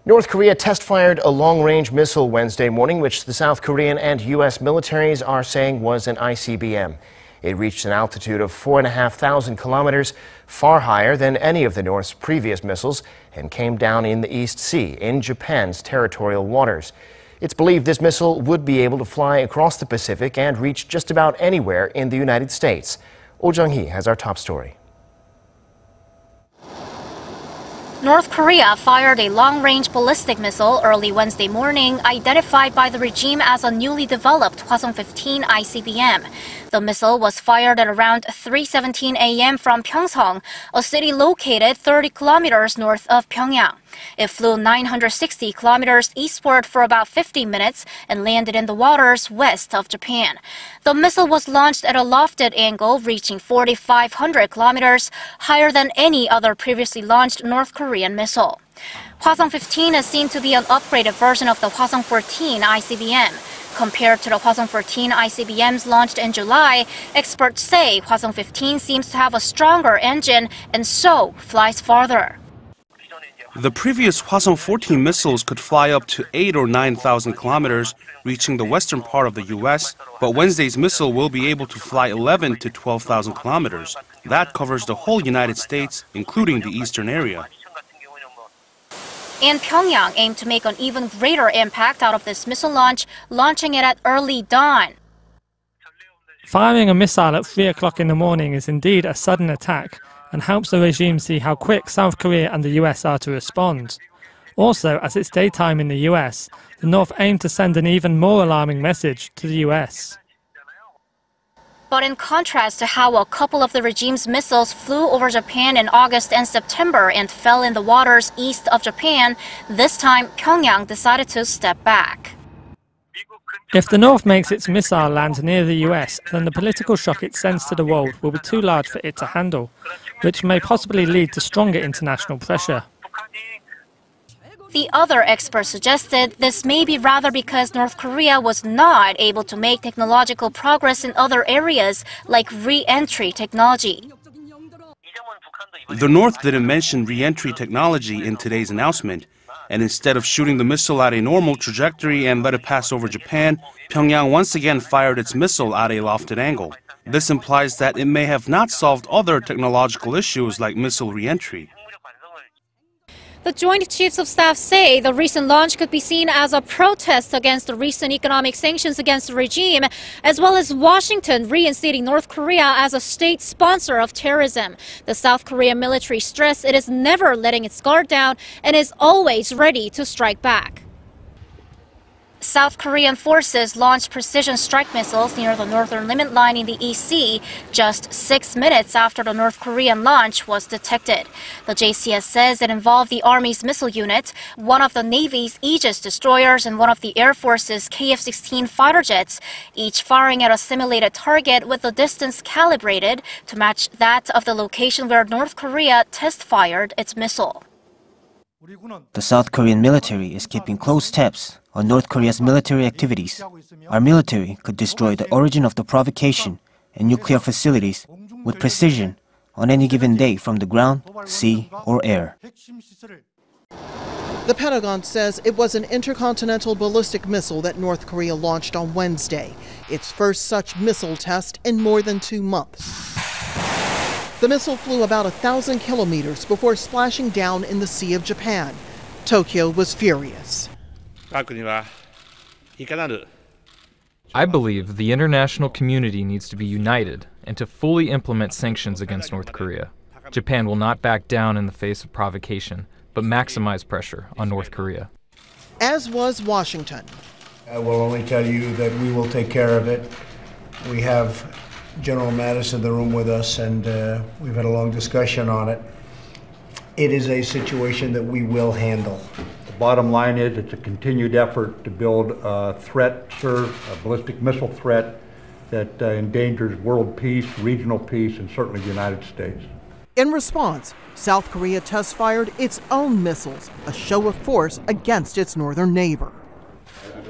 North Korea test-fired a long-range missile Wednesday morning, which the South Korean and U.S. militaries are saying was an ICBM. It reached an altitude of 4,500 kilometers, far higher than any of the North's previous missiles, and came down in the East Sea, in Japan's territorial waters. It's believed this missile would be able to fly across the Pacific and reach just about anywhere in the United States. Oh Jung-hee has our top story. North Korea fired a long-range ballistic missile early Wednesday morning, identified by the regime as a newly developed Hwasong-15 ICBM. The missile was fired at around 3:17 a.m. from Pyeongseong, a city located 30 kilometers north of Pyongyang. It flew 960 kilometers eastward for about 50 minutes and landed in the waters west of Japan. The missile was launched at a lofted angle, reaching 4,500 kilometers, higher than any other previously launched North Korean missile. Hwasong-15 is seen to be an upgraded version of the Hwasong-14 ICBM. Compared to the Hwasong-14 ICBMs launched in July, experts say Hwasong-15 seems to have a stronger engine and so flies farther. The previous Hwasong-14 missiles could fly up to 8,000 or 9,000 kilometers, reaching the western part of the U.S., but Wednesday's missile will be able to fly 11,000 to 12,000 kilometers. That covers the whole United States, including the eastern area. And Pyongyang aimed to make an even greater impact out of this missile launch, launching it at early dawn. Firing a missile at 3 o'clock in the morning is indeed a sudden attack and helps the regime see how quick South Korea and the US are to respond. Also, as it's daytime in the US, the North aimed to send an even more alarming message to the US. But in contrast to how a couple of the regime's missiles flew over Japan in August and September and fell in the waters east of Japan, this time Pyongyang decided to step back. If the North makes its missile land near the US, then the political shock it sends to the world will be too large for it to handle, which may possibly lead to stronger international pressure. The other experts suggested this may be rather because North Korea was not able to make technological progress in other areas like re-entry technology. The North didn't mention re-entry technology in today's announcement, and instead of shooting the missile at a normal trajectory and let it pass over Japan, Pyongyang once again fired its missile at a lofted angle. This implies that it may have not solved other technological issues like missile re-entry. The Joint Chiefs of Staff say the recent launch could be seen as a protest against the recent economic sanctions against the regime, as well as Washington reinstating North Korea as a state sponsor of terrorism. The South Korean military stressed it is never letting its guard down and is always ready to strike back. South Korean forces launched precision strike missiles near the northern limit line in the East Sea just 6 minutes after the North Korean launch was detected. The JCS says it involved the Army's missile unit, one of the Navy's Aegis destroyers, and one of the Air Force's KF-16 fighter jets, each firing at a simulated target with the distance calibrated to match that of the location where North Korea test-fired its missile. The South Korean military is keeping close tabs on North Korea's military activities. Our military could destroy the origin of the provocation and nuclear facilities with precision on any given day from the ground, sea, or air. The Pentagon says it was an intercontinental ballistic missile that North Korea launched on Wednesday, its first such missile test in more than 2 months. The missile flew about 1,000 kilometers before splashing down in the Sea of Japan. Tokyo was furious. I believe the international community needs to be united and to fully implement sanctions against North Korea. Japan will not back down in the face of provocation, but maximize pressure on North Korea. As was Washington. I will only tell you that we will take care of it. We have General Mattis in the room with us, and we've had a long discussion on it. It is a situation that we will handle. The bottom line is it's a continued effort to build a threat, a ballistic missile threat that endangers world peace, regional peace, and certainly the United States. In response, South Korea test-fired its own missiles, a show of force against its northern neighbor.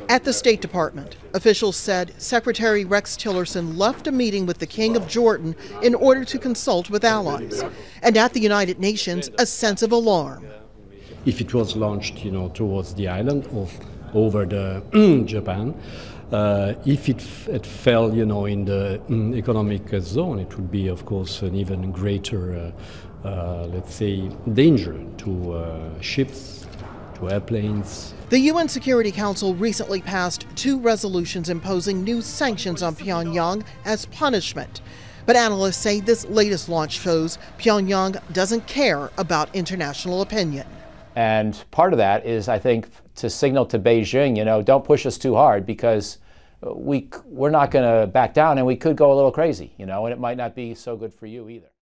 At the State Department, officials said Secretary Rex Tillerson left a meeting with the King of Jordan in order to consult with allies. And at the United Nations, a sense of alarm. if it was launched, towards the island or over the Japan. If it fell, in the economic zone, it would be, of course, an even greater, let's say, danger to ships, to airplanes. The UN Security Council recently passed 2 resolutions imposing new sanctions on Pyongyang as punishment. But analysts say this latest launch shows Pyongyang doesn't care about international opinion. And part of that is, I think, to signal to Beijing, don't push us too hard, because we're not going to back down, and we could go a little crazy, and it might not be so good for you either.